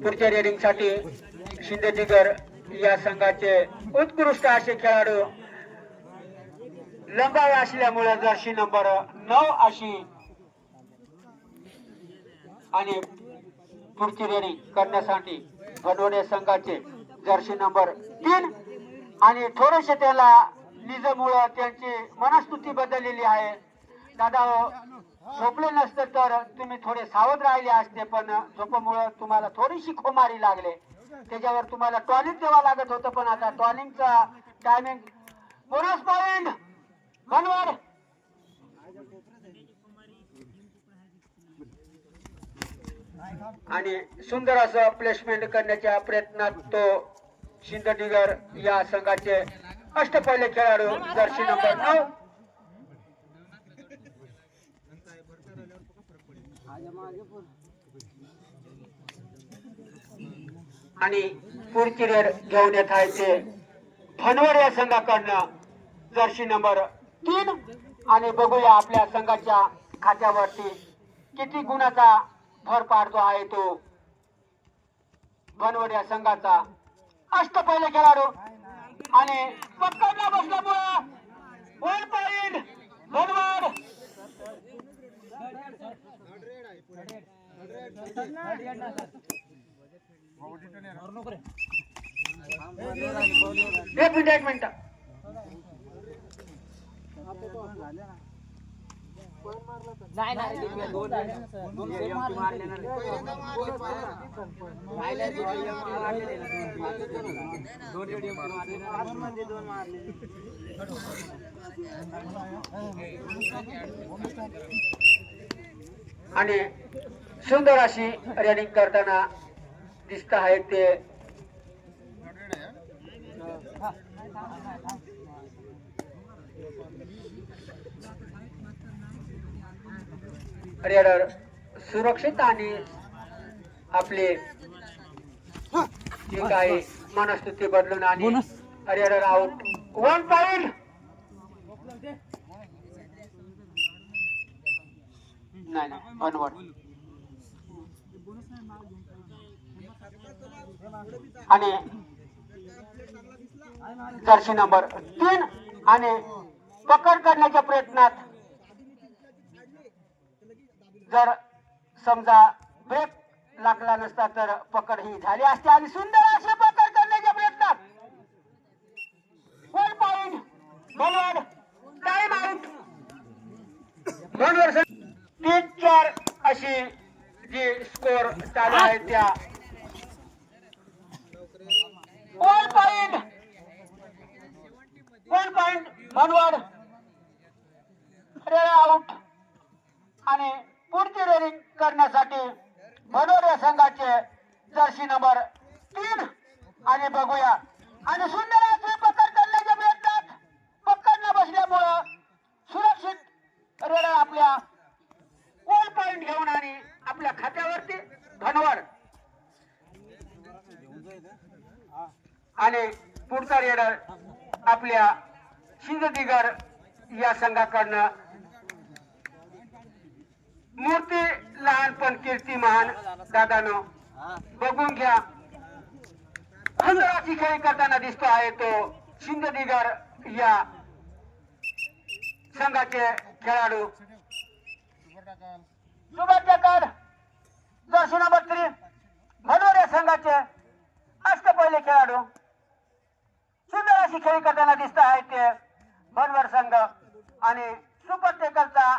पुढच्या रेडिंग साठी शिंदेजीगर या संघाचे उत्कृष्ट असे खेळाडू लंबाई असल्यामुळे जर्सी नंबर 9 अशी आणि पुढची रेडिंग करण्यासाठी बनवणे संघाचे जर्सी नंबर 3 आणि थोडेसे त्याला निजामुळे त्यांची मनस्थिती बदललेली आहे. दादा झोपले नसते तर तुम्ही थोडे सावध राहिले असते, पण झोपामुळे तुम्हाला थोडीशी खोमारी लागले, त्याच्यावर तुम्हाला टॉनिक द्यावा लागत होतं, पण आता टॉनिकचा टायमिंग बोनस पॉइंट बनवार आणि सुंदर असं प्लेसमेंट करण्याच्या प्रयत्नात तो शिंदेजीगर या संघाचे अष्टपैलू खेळाडू जर्सी नंबर 9 आणि पुढची रेड घेऊन येत आहे ते धनवड या संघाकडनं जर्सी नंबर 3 आणि बघूया आपल्या संघाच्या खात्यावरती किती गुणाचा भर पाडतो आहे तो धनवड या संघाचा अष्टपैलू खेळाडू आणि पक्का बसल्यामुळे 1 पॉइंट धनवड एक मिनिट आणि सुंदर अशी रनिंग करताना दिसत आहे ते रेडर सुरक्षित आणि आपले जे काही मनस्थिती बदलून आणि रेडर आउट 1 पॉइंट नाही धनवड आणि जर्सी नंबर 3 आणि पकड करण्याच्या प्रयत्नात जर समजा ब्रेक लागला नसता तर पकड ही झाली असते आणि सुंदर असे पकड करण्याच्या प्रयत्नात 1 पॉइंट धनवड टाइम आउट धनवड 3-4 अशी जी स्कोर चालू आहे त्या 1 पॉइंट धनवड आउट आणि पुढची रेडिंग करण्यासाठी धनवड या संघाचे जर्सी नंबर 3 आणि बघूया आणि सुंदर असे पकड करण्याच्या प्रयत्नात पकड न बसल्यामुळं सुरक्षित रेडर आपल्या 1 पॉइंट घेऊन आणि आपल्या खात्यावरती धनवड आणि पुढचा रेडर आपल्या शिंदेजीगर या संघाकडनं मूर्ती लहान पण कीर्ती महान. दादानो बघून घ्या सुंदराची खेळी करताना दिसतो आहे तो शिंदेजीगर या संघाचे खेळाडू सुभाषकर जर्सी नंबर 3 धनवड या संघाचे अष्टपैलू खेळाडू सुंदर अशी खेळी करताना दिसत आहे ते धनवड संघ आणि सुपर टेकलचा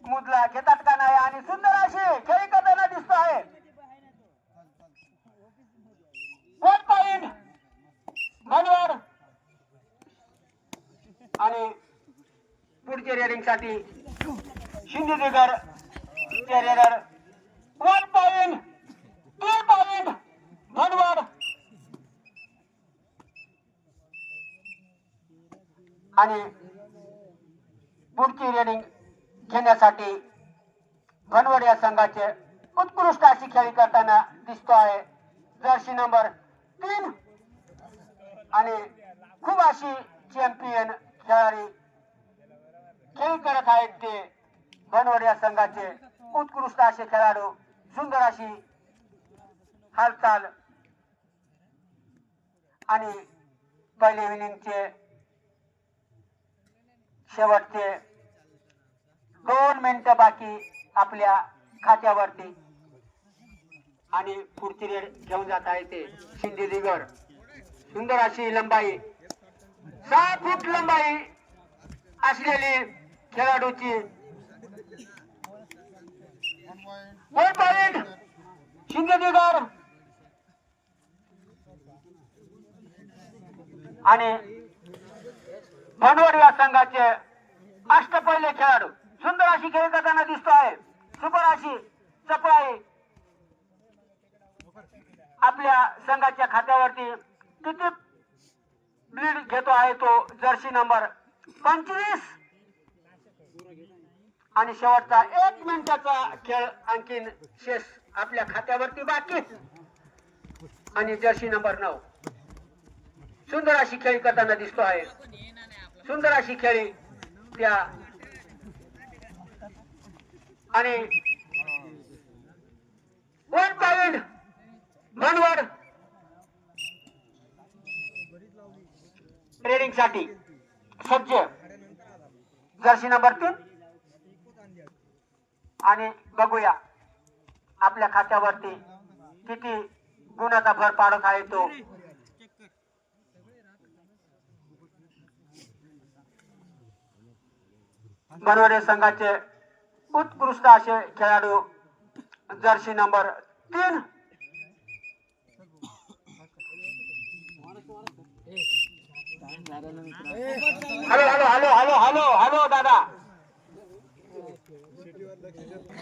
मुदला घेतात का नाही आणि सुंदर अशी खेळी करताना दिसतो आहे 1 पॉइंट धनवड आणि पुढच्या रेडिंग साठी शिंदेजीगर रेडर 1 पॉइंट 3 पॉइंट धनवड आणि पुढची रेडिंग घेण्यासाठी धनवड या संघाचे उत्कृष्ट अशी खेळी करताना दिसतो आहे जर्सी नंबर 3 आणि खूप अशी चॅम्पियन खेळाडी खेळी करत आहेत ते धनवड या संघाचे उत्कृष्ट असे खेळाडू सुंदर अशी हालचाल आणि पहिले इनिंगचे शेवटचे 2 मिनिटं बाकी आपल्या खात्यावरती आणि पुढची रेड घेऊन जात आहे ते शिंदे दिगर. सुंदर अशी लंबाई 6 फूट लंबाई असलेली खेळाडूची शिंदे दिगर आणि भंडवड या संघाचे अष्टपैलू खेळाडू सुंदर अशी खेळ करताना दिसतो आहे. सुपर अशी चपळाई आपल्या संघाच्या खात्यावरती किती लीड घेतो आहे तो जर्सी नंबर 25 आणि शेवटचा 1 मिनिटाचा खेळ आणखीन शेष आपल्या खात्यावरती बाकी आणि जर्सी नंबर 9 सुंदर अशी खेळी करताना दिसतो आहे. सुंदर अशी खेळी त्या आणि 1 पॉइंट भंडवड ट्रेडिंग साठी सज्ज जर्सी नंबर 3 आणि बघूया आपल्या खात्यावरती किती गुणाचा भर पाडत आहे तो. बनवडे संघाचे उत्कृष्ट असे खेळाडू Jersey number 3 hello hello hello hello hello hello दादा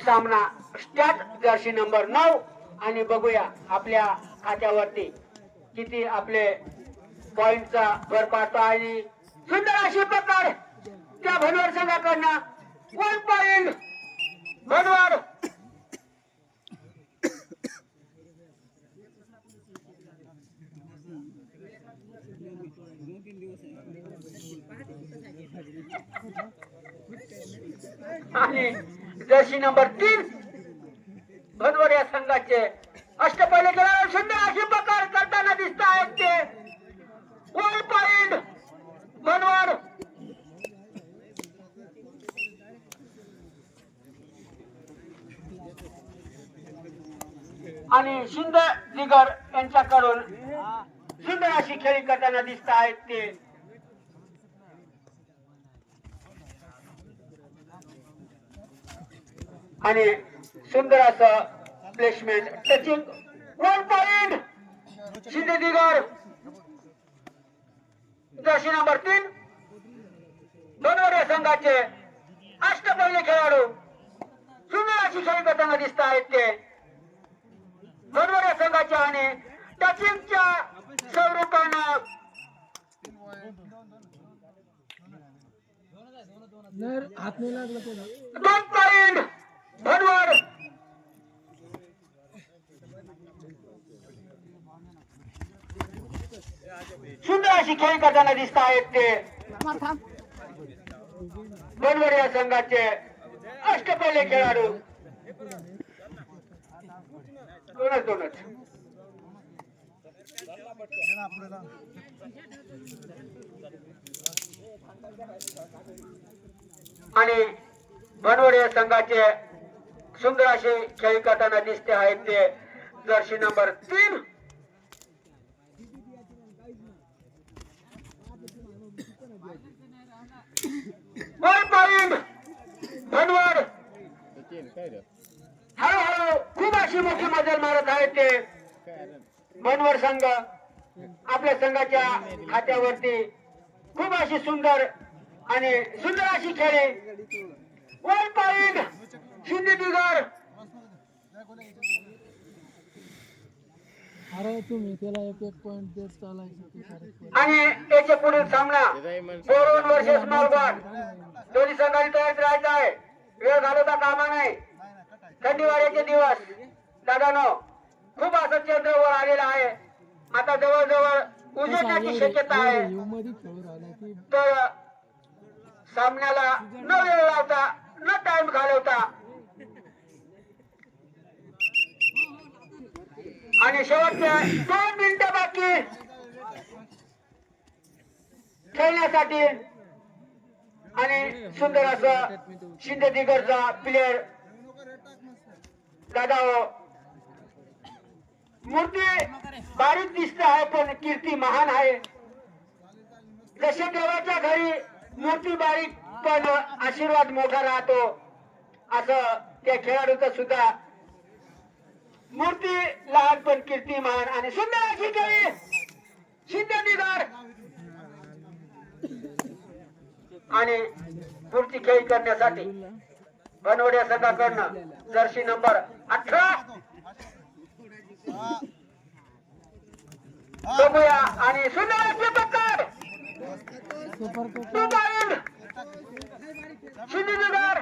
सामना स्टार्ट जर्सी नंबर 9 आणि बघूया आपल्या खात्यावरती किती आपले पॉइंटचा भर पाडतो आणि सुंदर अशी प्रकार त्या भनवड संघाकडनं 1 पॉइंट भनवड आणि जर्सी नंबर 3 भनवड या संघाचे अष्टपैलू खेळाडू सुंदर अशी प्रकार करताना दिसत आहेत ते 1 पॉइंट भनवड आणि शिंदे दिगर यांच्याकडून सुंदर अशी खेळी करताना दिसत आहेत ते आणि सुंदर असं प्लेसमेंट टचिंग 1 पॉइंट शिंदे दिगर जर्सी नंबर 3 बनवडे संघाचे अष्टपैलू खेळाडू सुंदर अशी खेळी करताना दिसत आहेत ते बनवडे संघाच्या आणि टचिंगच्या स्वरूपानं 2 पॉइंट भनवड सुंदर अशी खेळी करताना दिसत आहेत ते बनवड या संघाचे अष्टपैलू खेळाडू दोनच आणि बनवड या संघाचे सुंदर असे खेळी करताना दिसते आहेत ते जर्सी नंबर 3 1 पॉइंट भनवड हळूहळू खूप अशी मोठी मजल मारत आहेत ते बनवड संघ आपल्या संघाच्या खात्यावरती खूप अशी सुंदर आणि सुंदर अशी खेळी 1 पॉइंट शिंदे दिगर अरे तुम्ही त्याला एक पॉइंट देत चालायचं आणि याच्या पुढील सामना बोरोन वर्सेस मालगाड दोन्ही संघांनी तयार राहायचा आहे. वेळ घालवता कामा नाही. थंडीवाड्याचे दिवस दादानो खूप असं चंद्र वर आलेला आहे. आता जवळजवळ उजेडण्याची शक्यता आहे. तर सामन्याला न वेळ लावता न टाइम घालवता आणि शेवटचे 2 मिनिटं बाकी खेळण्यासाठी आणि सुंदर असं शिंदे दिगरचा प्लेअर दादा मूर्ती बारीक दिसत आहे पण कीर्ती महान आहे. जसे देवाच्या घरी मूर्ती बारीक पण आशीर्वाद मोठा राहतो असं त्या खेळाडूचं सुद्धा मूर्ती लहान पण कीर्ती महान आणि सुंदर अशी खेळी शिंदे दिगर आणि पुढची खेळी करण्यासाठी बनवड्या संघाकडनं जर्सी नंबर 18 बघूया आणि सुंदर अशी पकड शिंदेनगर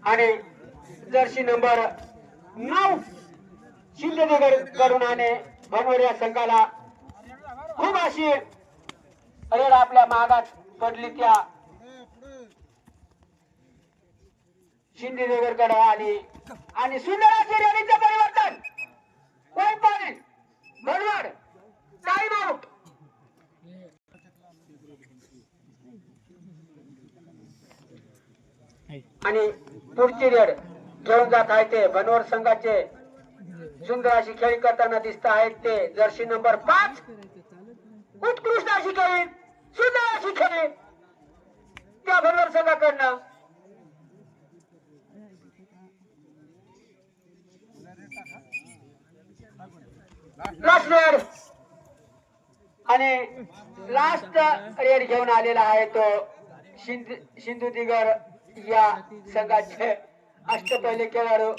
आणि जर्सी नंबर 9 शिंदेनगर कडून आणि बनवड्या संघाला खूप अशी रेड आपल्या मागात पडली त्या शिंदेनगर कडे आणि सुंदर असे रेडीचं परिवर्तन पॉइंट पॉइंट बनवड टाइम आउट आणि पुढची रेड घेऊन जात आहे ते बनवड संघाचे सुंदर अशी खेळी करताना दिसत आहेत ते जर्सी नंबर 5 उत्कृष्ट अशी खेळी सुंदर अशी खेळी त्या बनवड संघाकडनं लास्ट रेड आणि लास्ट रेड घेऊन आलेला आहे तो सिंधू दिगर या संघाचे अष्टपैलू खेळाडू